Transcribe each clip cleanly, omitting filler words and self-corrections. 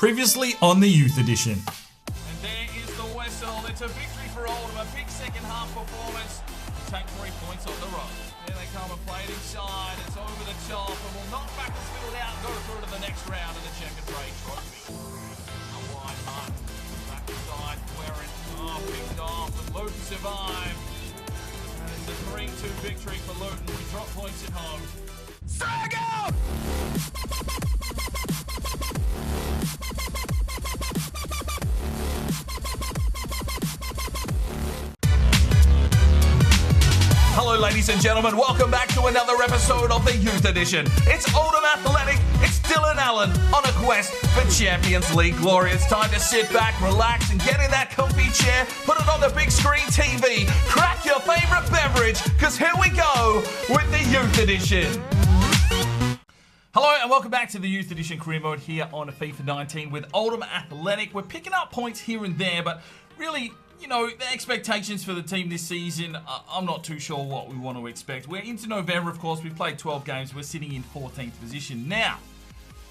Previously on the Youth Edition. And there is the whistle. It's a victory for Oldham. A big second half performance. Take 3 points on the road. There they come and play it inside. It's over the top and will knock back the field out and go through to the next round of the Checker Trade Trophy. A wide mark. Back inside. Wearing picked off. And Luton survived. And it's a 3-2 victory for Luton. We drop points at home. Frag out! Hello ladies and gentlemen, welcome back to another episode of the Youth Edition. It's Oldham Athletic, it's Dylan Allen on a quest for Champions League glory. It's time to sit back, relax and get in that comfy chair, put it on the big screen TV, crack your favourite beverage, because here we go with the Youth Edition. Hello and welcome back to the Youth Edition career mode here on FIFA 19 with Oldham Athletic. We're picking up points here and there, but really, you know, the expectations for the team this season, I'm not too sure what we want to expect. We're into November, of course. We've played 12 games. We're sitting in 14th position. Now,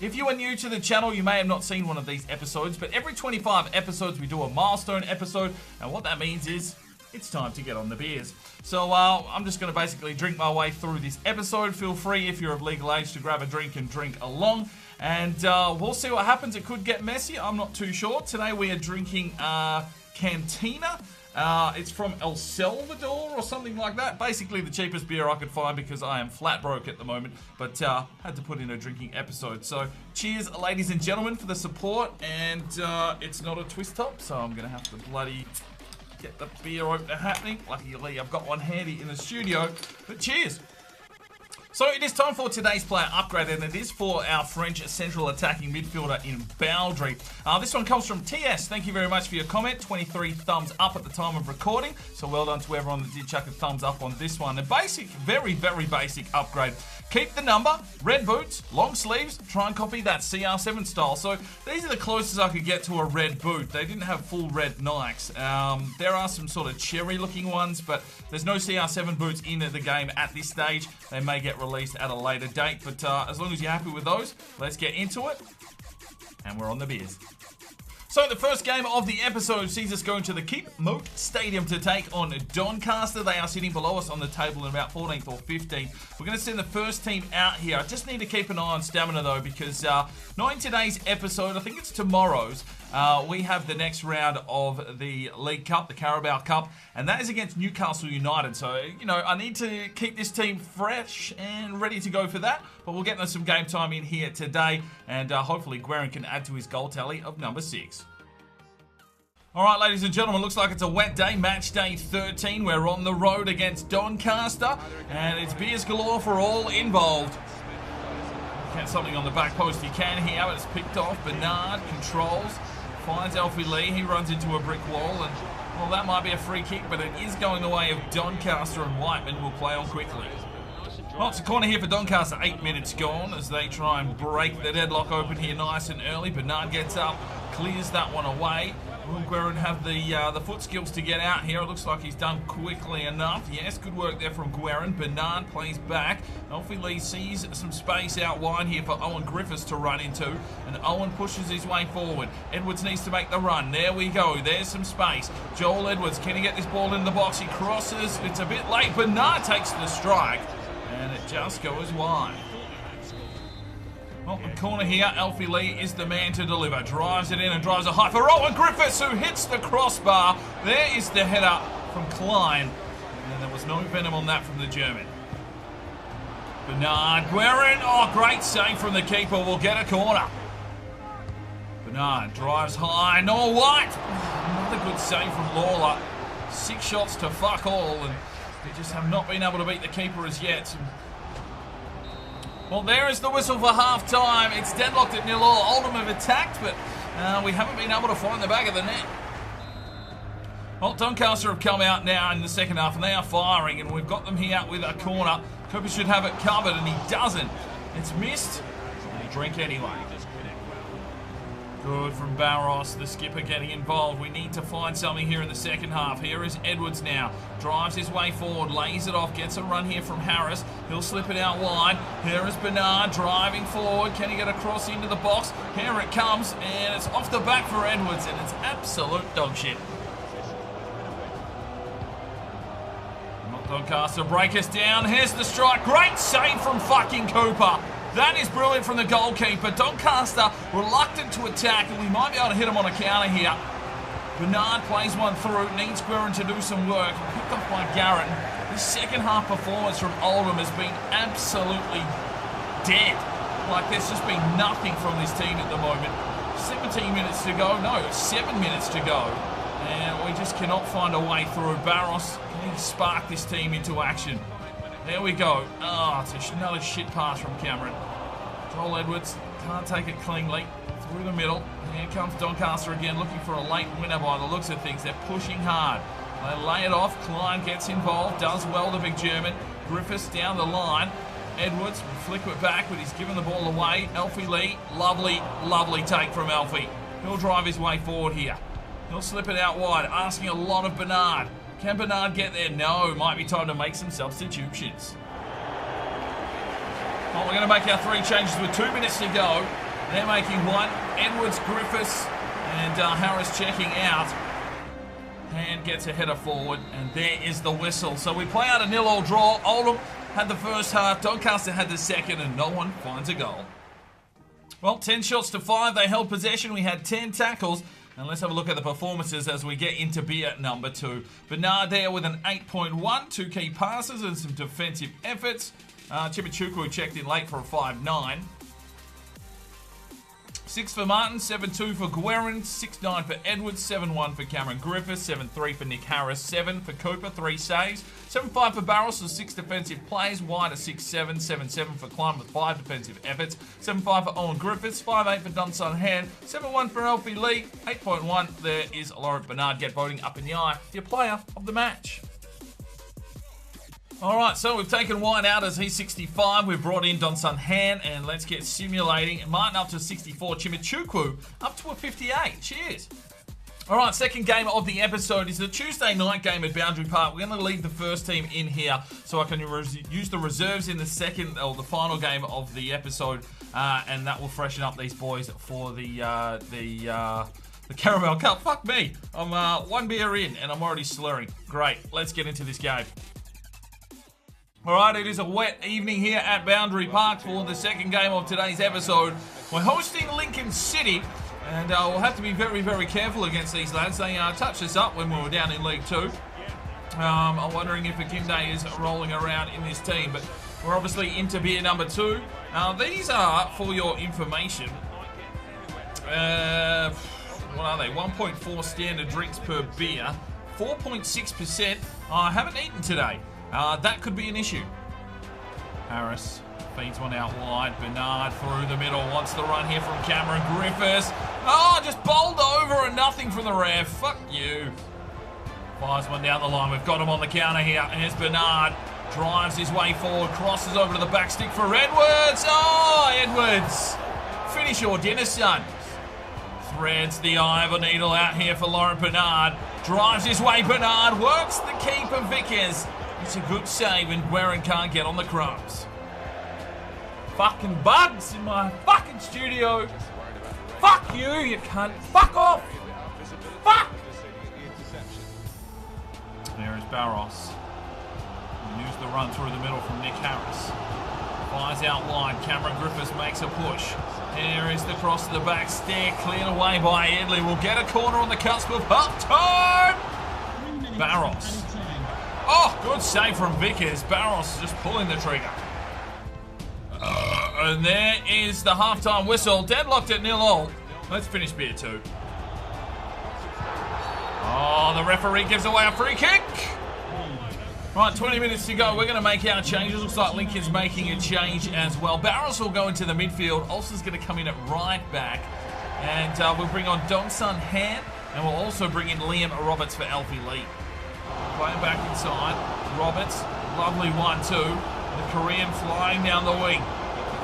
if you are new to the channel, you may have not seen one of these episodes, but every 25 episodes, we do a milestone episode, and what that means is it's time to get on the beers. So I'm just going to basically drink my way through this episode. Feel free, if you're of legal age, to grab a drink and drink along. And we'll see what happens. It could get messy. I'm not too sure. Today we are drinking Cantina. It's from El Salvador or something like that. Basically the cheapest beer I could find because I am flat broke at the moment. But had to put in a drinking episode. So cheers, ladies and gentlemen, for the support. And it's not a twist top, so I'm going to have to bloody get the beer opener happening. Luckily, I've got one handy in the studio. But cheers. So it is time for today's player upgrade, and it is for our French central attacking midfielder in Boundary. This one comes from TS. Thank you very much for your comment. 23 thumbs up at the time of recording. So well done to everyone that did chuck a thumbs up on this one. A basic, very, very basic upgrade. Keep the number, red boots, long sleeves, try and copy that CR7 style. So these are the closest I could get to a red boot. They didn't have full red Nikes. There are some sort of cherry looking ones, but there's no CR7 boots in the game at this stage. They may get released at a later date, but as long as you're happy with those, let's get into it. And we're on the beers. So the first game of the episode sees us going to the Keep Moat Stadium to take on Doncaster. They are sitting below us on the table in about 14th or 15th. We're going to send the first team out here. I just need to keep an eye on stamina though, because not in today's episode, I think it's tomorrow's, we have the next round of the League Cup, the Carabao Cup, and that is against Newcastle United. So, you know, I need to keep this team fresh and ready to go for that. But we'll get some game time in here today, and hopefully Guerin can add to his goal tally of number 6. All right, ladies and gentlemen, looks like it's a wet day, match day 13. We're on the road against Doncaster, and it's beers galore for all involved. Get something on the back post you can here, but it's picked off. Bernard controls, finds Alfie Lee. He runs into a brick wall, and well, that might be a free kick, but it is going the way of Doncaster, and Whiteman will play on quickly. Well, it's a corner here for Doncaster. 8 minutes gone as they try and break the deadlock open here nice and early. Bernard gets up, clears that one away. Will Guerin have the foot skills to get out here? It looks like he's done quickly enough. Yes, good work there from Guerin. Bernard plays back. Alfie Lee sees some space out wide here for Owen Griffiths to run into, and Owen pushes his way forward. Edwards needs to make the run. There we go. There's some space. Joel Edwards, can he get this ball in the box? He crosses. It's a bit late. Bernard takes the strike, and it just goes wide. Well, the corner here, Alfie Lee is the man to deliver. Drives it in and drives it high for Owen Griffiths, who hits the crossbar. There is the header from Klein. And there was no venom on that from the German. Bernard, Guerin. Oh, great save from the keeper. We'll get a corner. Bernard drives high. No, White. Another good save from Lawler. 6 shots to fuck all, and they just have not been able to beat the keeper as yet. Well, there is the whistle for half-time. It's deadlocked at 0-0. Oldham have attacked, but we haven't been able to find the back of the net. Well, Doncaster have come out now in the second half, and they are firing, and we've got them here with a corner. Cooper should have it covered, and he doesn't. It's missed. He'll drink anyway. Good from Barros, the skipper getting involved. We need to find something here in the second half. Here is Edwards now. Drives his way forward, lays it off, gets a run here from Harris. He'll slip it out wide. Here is Bernard driving forward. Can he get across into the box? Here it comes, and it's off the back for Edwards, and it's absolute dog shit. Doncaster break us down. Here's the strike. Great save from fucking Cooper. That is brilliant from the goalkeeper. Doncaster reluctant to attack, and we might be able to hit him on a counter here. Bernard plays one through, needs Guerin to do some work. Picked off by Garrett. This second half performance from Oldham has been absolutely dead. Like, there's just been nothing from this team at the moment. 17 minutes to go. No, 7 minutes to go. And we just cannot find a way through. Barros can spark this team into action. There we go. Oh, it's another shit pass from Cameron. Joel Edwards can't take it cleanly. Through the middle. Here comes Doncaster again, looking for a late winner by the looks of things. They're pushing hard. They lay it off. Klein gets involved. Does well, the big German. Griffiths down the line. Edwards will flick it back, but he's given the ball away. Alfie Lee. Lovely, lovely take from Alfie. He'll drive his way forward here. He'll slip it out wide, asking a lot of Bernard. Can Bernard get there? No. Might be time to make some substitutions. Well, we're going to make our 3 changes with 2 minutes to go. They're making 1. Edwards, Griffiths, and Harris checking out. Hand gets a header forward, and there is the whistle. So we play out a 0-0 draw. Oldham had the first half. Doncaster had the second, and no one finds a goal. Well, 10 shots to 5. They held possession. We had 10 tackles. And let's have a look at the performances as we get into beer number 2. Bernard there with an 8.1, 2 key passes and some defensive efforts. Chimichukwu checked in late for a 5.9. 6 for Martin, 7.2 for Guerin, 6.9 for Edwards, 7.1 for Cameron Griffiths, 7.3 for Nick Harris, 7 for Cooper, 3 saves, 7.5 for Barros with 6 defensive plays, wide a 6.7, 7.7 for Klein with 5 defensive efforts, 7.5 for Owen Griffiths, 5.8 for Dunson Hand, 7.1 for Alfie Lee, 8.1 there is Laurent Bernard. Get voting up in the eye, your player of the match. Alright, so we've taken White out as he's 65. We've brought in Donson Han, and let's get simulating. Martin up to 64. Chimichukwu up to a 58. Cheers. Alright, second game of the episode is the Tuesday night game at Boundary Park. We're going to leave the first team in here so I can use the reserves in the second, or the final game of the episode, and that will freshen up these boys for the Caramel Cup. Fuck me. I'm 1 beer in, and I'm already slurring. Great. Let's get into this game. Alright, it is a wet evening here at Boundary Park for the second game of today's episode. We're hosting Lincoln City, and we'll have to be very, very careful against these lads. They touched us up when we were down in League 2. I'm wondering if Akinde is rolling around in this team, but we're obviously into beer number 2. These are, for your information, what are they? 1.4 standard drinks per beer, 4.6%. I haven't eaten today. That could be an issue. Harris feeds one out wide. Bernard through the middle. Wants the run here from Cameron Griffiths. Oh, just bowled over and nothing from the ref. Fuck you. Fires one down the line. We've got him on the counter here. Here's Bernard. Drives his way forward. Crosses over to the back stick for Edwards. Oh, Edwards. Finish your dinner, son. Threads the eye of a needle out here for Laurent Bernard. Drives his way. Bernard works the keeper Vickers. It's a good save, and Guerin can't get on the crumbs. Fucking bugs in my fucking studio. Fuck you, you cunt. Fuck off. Fuck. There is Barros. Use the run through the middle from Nick Harris. Fires out wide. Cameron Griffiths makes a push. Here is the cross to the back stair. Cleared away by Edley. We'll get a corner on the cusp of half time. Barros. Oh, good save from Vickers. Barros just pulling the trigger. And there is the halftime whistle. Deadlocked at 0-0. Let's finish beer 2. Oh, the referee gives away a free kick. Right, 20 minutes to go. We're going to make our changes. Looks like Lincoln's making a change as well. Barros will go into the midfield. Olsen's going to come in at right back. And we'll bring on Donson Han. And we'll also bring in Liam Roberts for Alfie Lee. Playing back inside. Roberts, lovely 1-2. The Korean flying down the wing.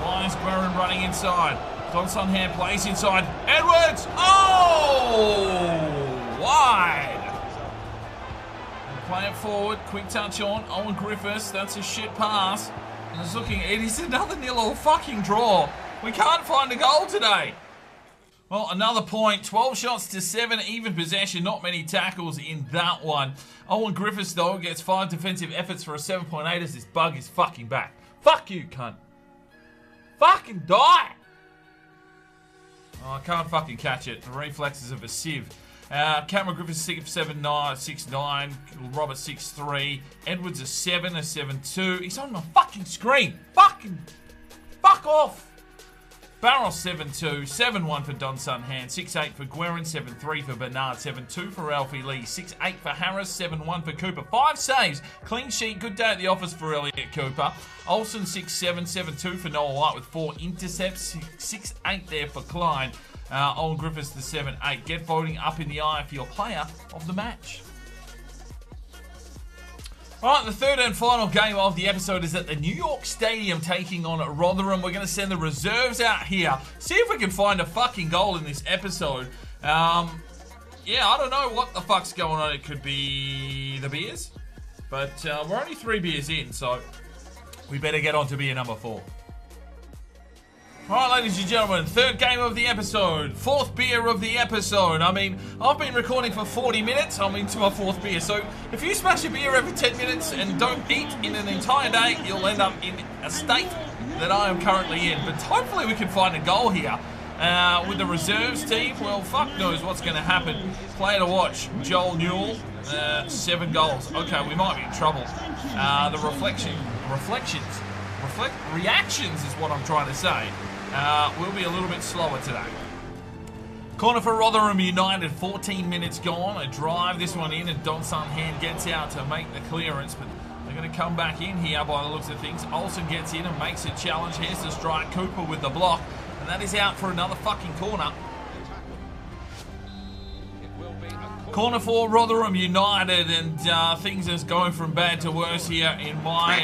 Lions Guerin running inside. Doncaster hand plays inside. Edwards! Oh! Wide! Play it forward. Quick touch on. Owen Griffiths. That's a shit pass. And it's looking... It is another 0-0 fucking draw. We can't find a goal today. Well, another point. 12 shots to 7. Even possession. Not many tackles in that one. Owen Griffiths, though, gets 5 defensive efforts for a 7.8 as this bug is fucking back. Fuck you, cunt. Fucking die! Oh, I can't fucking catch it. The reflexes of a sieve. Cameron Griffiths 6'9", Robert 6'3", Edwards a 7, a 7'2". He's on my fucking screen. Fuck off. Barros 7'2", 7'1" for Don Sunhan, 6'8" for Guerin, 7'3" for Bernard, 7'2" for Alfie Lee, 6'8" for Harris, 7'1" for Cooper. 5 saves, clean sheet, good day at the office for Elliot Cooper. Olsen 6'7", 7'2" for Noah White with 4 intercepts, 6'8" there for Klein. Owen Griffiths the 7'8". Get voting up in the eye for your player of the match. Alright, the third and final game of the episode is at the New York Stadium taking on Rotherham. We're going to send the reserves out here. See if we can find a fucking goal in this episode. Yeah, I don't know what the fuck's going on. It could be the beers. But we're only 3 beers in, so we better get on to beer number 4. Alright, ladies and gentlemen, third game of the episode, 4th beer of the episode. I mean, I've been recording for 40 minutes, I'm into my 4th beer. So, if you smash a beer every 10 minutes and don't eat in an entire day, you'll end up in a state that I am currently in. But hopefully we can find a goal here. With the reserves team, well, fuck knows what's going to happen. Player to watch, Joel Newell, 7 goals. Okay, we might be in trouble. The reactions is what I'm trying to say. We'll be a little bit slower today. Corner for Rotherham United, 14 minutes gone. A drive this one in, and Don Sunhan gets out to make the clearance, but they're going to come back in here by the looks of things. Olsen gets in and makes a challenge. Here's the strike. Cooper with the block, and that is out for another fucking corner. Corner for Rotherham United, and things are going from bad to worse here, in my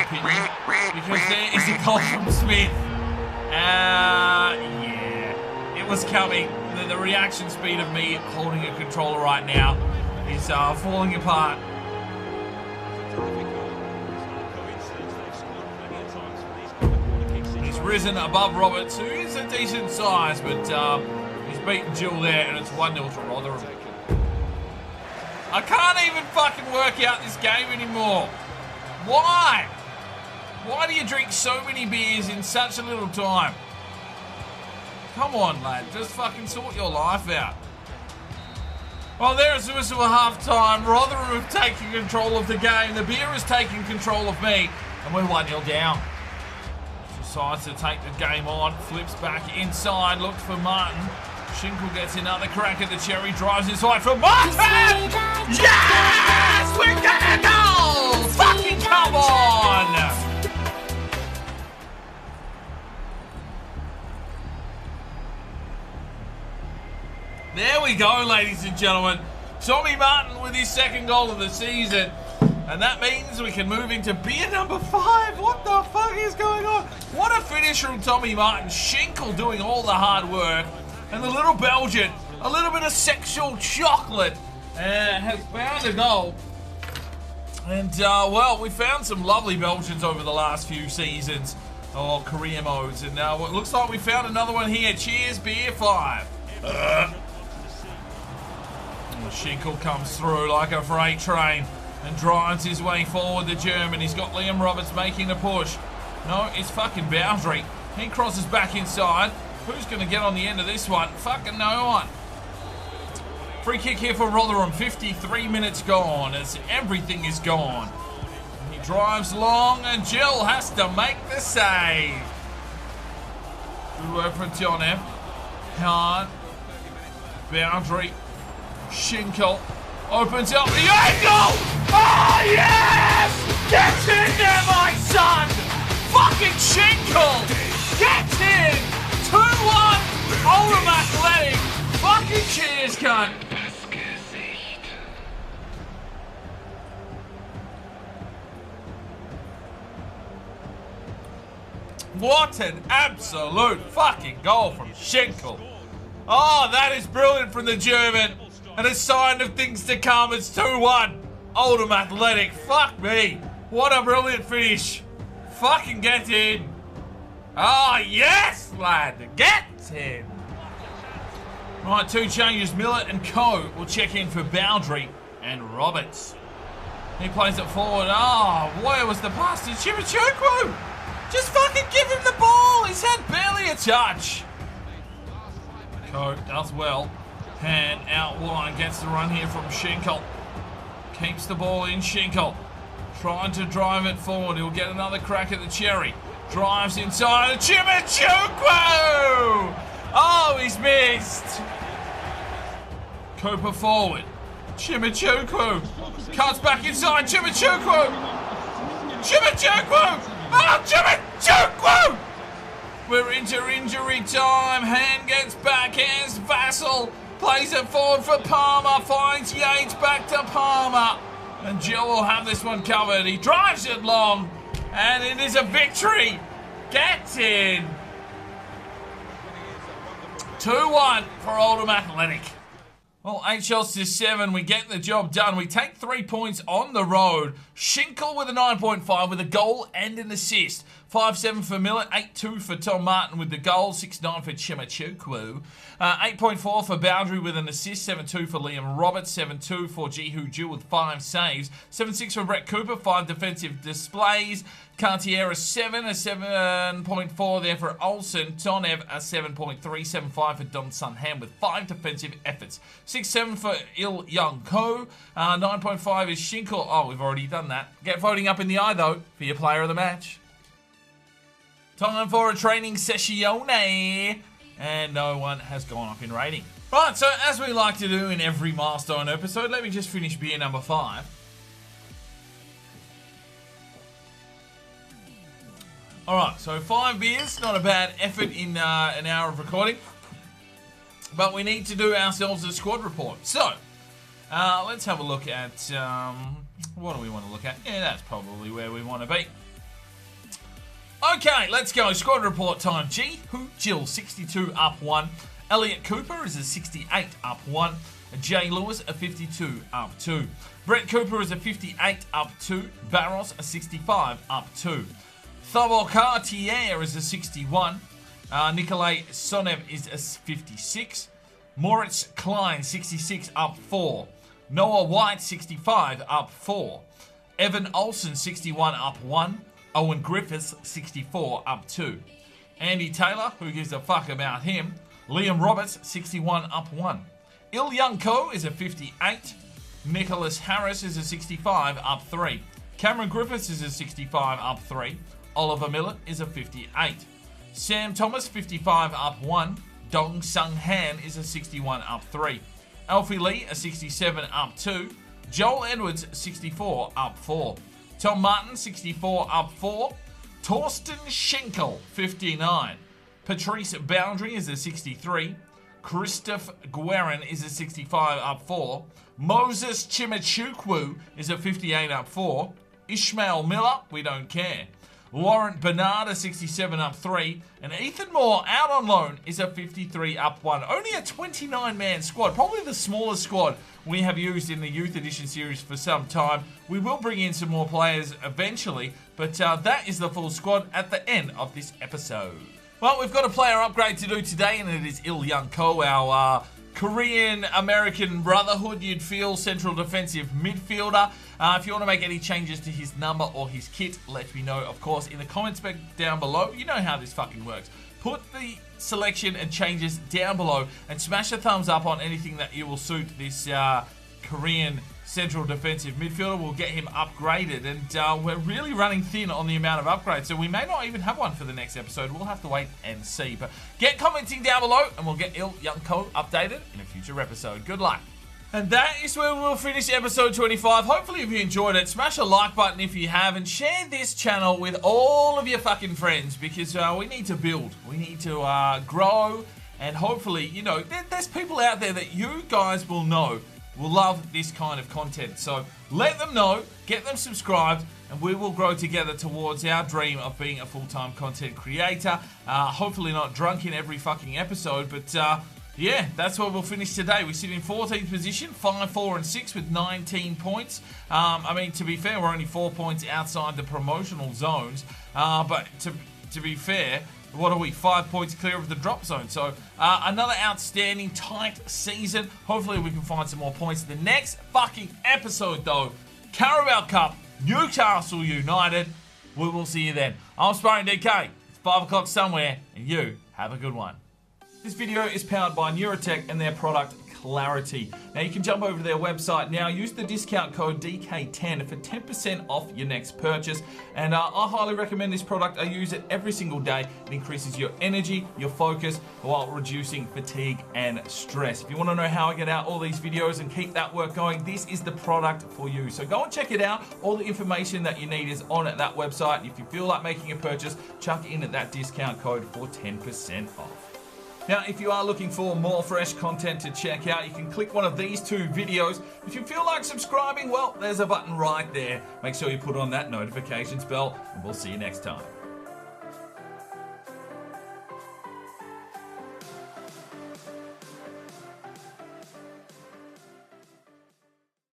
opinion, because there is a goal from Smith. Yeah, it was coming. The reaction speed of me holding a controller right now is falling apart. He's risen above Roberts, who is a decent size, but he's beaten Jill there, and it's 1-0 to Rotherham. I can't even fucking work out this game anymore. Why? Why do you drink so many beers in such a little time? Come on, lad. Just fucking sort your life out. Well, there's the whistle at half-time. Rotherham have taken control of the game. The beer is taking control of me. And we're 1-0 down. Decides to take the game on. Flips back inside. Looks for Martin. Schinkel gets another crack at the cherry. Drives inside for Martin! Yes! We're gonna go! Fucking come on! There we go, ladies and gentlemen. Tommy Martin with his 2nd goal of the season. And that means we can move into beer number 5. What the fuck is going on? What a finish from Tommy Martin. Schinkel doing all the hard work. And the little Belgian, a little bit of sexual chocolate, has found a goal. And, well, we found some lovely Belgians over the last few seasons. Or career modes. And it looks like we found another one here. Cheers, beer 5. Schinkel comes through like a freight train and drives his way forward, the German. He's got Liam Roberts making a push. No, it's fucking Boundary. He crosses back inside. Who's going to get on the end of this one? Fucking no one. Free kick here for Rotherham. 53 minutes gone as everything is gone. He drives long and Jill has to make the save. Good work from John F. Hahn. Boundary. Schinkel opens up the angle! Oh, yes! Get in there, my son! Fucking Schinkel! Get in! 2-1! Oldham Athletic! Fucking cheers, cunt! what an absolute fucking goal from Schinkel. Oh, that is brilliant from the German. And a sign of things to come. It's 2-1. Oldham Athletic. Fuck me. What a brilliant finish. Fucking get in. Oh, yes, lad. Get in. Right, 2 changes. Millett and Co will check in for Boundary and Roberts. He plays it forward. Oh, where was the pass to Chimichukwu? Just fucking give him the ball. He's had barely a touch. Co does well. Hand out wide. Gets the run here from Schinkel. Keeps the ball in Schinkel. Trying to drive it forward. He'll get another crack at the cherry. Drives inside. Chimichukwu! Oh, he's missed. Cooper forward. Chimichukwu. Cuts back inside. Chimichukwu! Chimichukwu! Oh, Chimichukwu! We're into injury time. Hand gets back. Here's Vassell. Plays it forward for Palmer. Finds Yates back to Palmer. And Jill will have this one covered. He drives it long. And it is a victory. Gets in. 2-1 for Oldham Athletic. Well, 8 shots to 7. We get the job done. We take 3 points on the road. Schinkel with a 9.5 with a goal and an assist. 5-7 for Millett. 8-2 for Tom Martin with the goal. 6-9 for Chimichukwu. 8.4 for Boundary with an assist. 7-2 for Liam Roberts. 7-2 for Jihu Ju with 5 saves. 7-6 for Brett Cooper. 5 defensive displays. Cartier a 7, a 7.4 there for Olsen. Tonev a 7.3, 7.5 for Don Sunham with 5 defensive efforts. 6-7 for Il Young Ko. 9.5 is Schinkel. Oh, we've already done that. Get voting up in the eye, though, for your player of the match. Time for a training sessione. And no one has gone up in rating. Right, so as we like to do in every milestone episode, let me just finish beer number 5. Alright, so 5 beers, not a bad effort in an hour of recording. But we need to do ourselves a squad report. So, let's have a look at, what do we want to look at? Yeah, that's probably where we want to be. Okay, let's go. Squad report time. Jihu Jill, 62 up 1. Elliot Cooper is a 68 up 1. Jay Lewis, a 52 up 2. Brett Cooper is a 58 up 2. Barros, a 65 up 2. Thabo Cartier is a 61. Nikolai Sonev is a 56. Moritz Klein, 66 up 4. Noah White, 65 up 4. Evan Olsen, 61 up 1. Owen Griffiths, 64 up 2. Andy Taylor, who gives a fuck about him. Liam Roberts, 61 up 1. Il Young Ko is a 58. Nicholas Harris is a 65 up 3. Cameron Griffiths is a 65 up 3. Oliver Millett is a 58. Sam Thomas, 55 up 1. Dong Sung Han is a 61 up 3. Alfie Lee, a 67 up 2. Joel Edwards, 64 up 4. Tom Martin, 64 up 4. Torsten Schinkel, 59. Patrice Boundary is a 63. Christoph Guerin is a 65 up 4. Moses Chimichukwu is a 58 up 4. Ishmael Miller, we don't care. Laurent Bernard, a 67 up 3. And Ethan Moore, out on loan, is a 53 up 1. Only a 29-man squad. Probably the smallest squad we have used in the Youth Edition series for some time. We will bring in some more players eventually, but that is the full squad at the end of this episode. Well, we've got a player upgrade to do today, and it is Il Young Ko, our Korean-American brotherhood, you'd feel, central defensive midfielder. If you want to make any changes to his number or his kit, let me know, of course, in the comments down below. You know how this fucking works. Put the selection and changes down below and smash a thumbs up on anything that you will suit this Korean central defensive midfielder. We'll get him upgraded, and we're really running thin on the amount of upgrades, so we may not even have one for the next episode. We'll have to wait and see. But get commenting down below, and we'll get Il Young Ko updated in a future episode. Good luck. And that is where we'll finish episode 25. Hopefully, if you enjoyed it, smash a like button if you have, and share this channel with all of your fucking friends, because we need to build. We need to grow, and hopefully, you know, there's people out there that you guys will know will love this kind of content. So let them know, get them subscribed, and we will grow together towards our dream of being a full-time content creator. Hopefully not drunk in every fucking episode, but yeah, that's where we'll finish today. We sit in 14th position, 5, 4 and 6 with 19 points. I mean, to be fair, we're only 4 points outside the promotional zones. But to be fair, what are we? 5 points clear of the drop zone. So another outstanding, tight season. Hopefully we can find some more points. The next fucking episode, though, Carabao Cup, Newcastle United. We will see you then. I'm Sparring DK. It's 5 o'clock somewhere, and you have a good one. This video is powered by Neurotech and their product Clarity. Now you can jump over to their website now, use the discount code DK10 for 10% off your next purchase. And I highly recommend this product. I use it every single day. It increases your energy, your focus, while reducing fatigue and stress. If you want to know how I get out all these videos and keep that work going, this is the product for you. So go and check it out. All the information that you need is on at that website. If you feel like making a purchase, chuck in at that discount code for 10% off. Now, if you are looking for more fresh content to check out, you can click one of these 2 videos. If you feel like subscribing, well, there's a button right there. Make sure you put on that notifications bell, and we'll see you next time.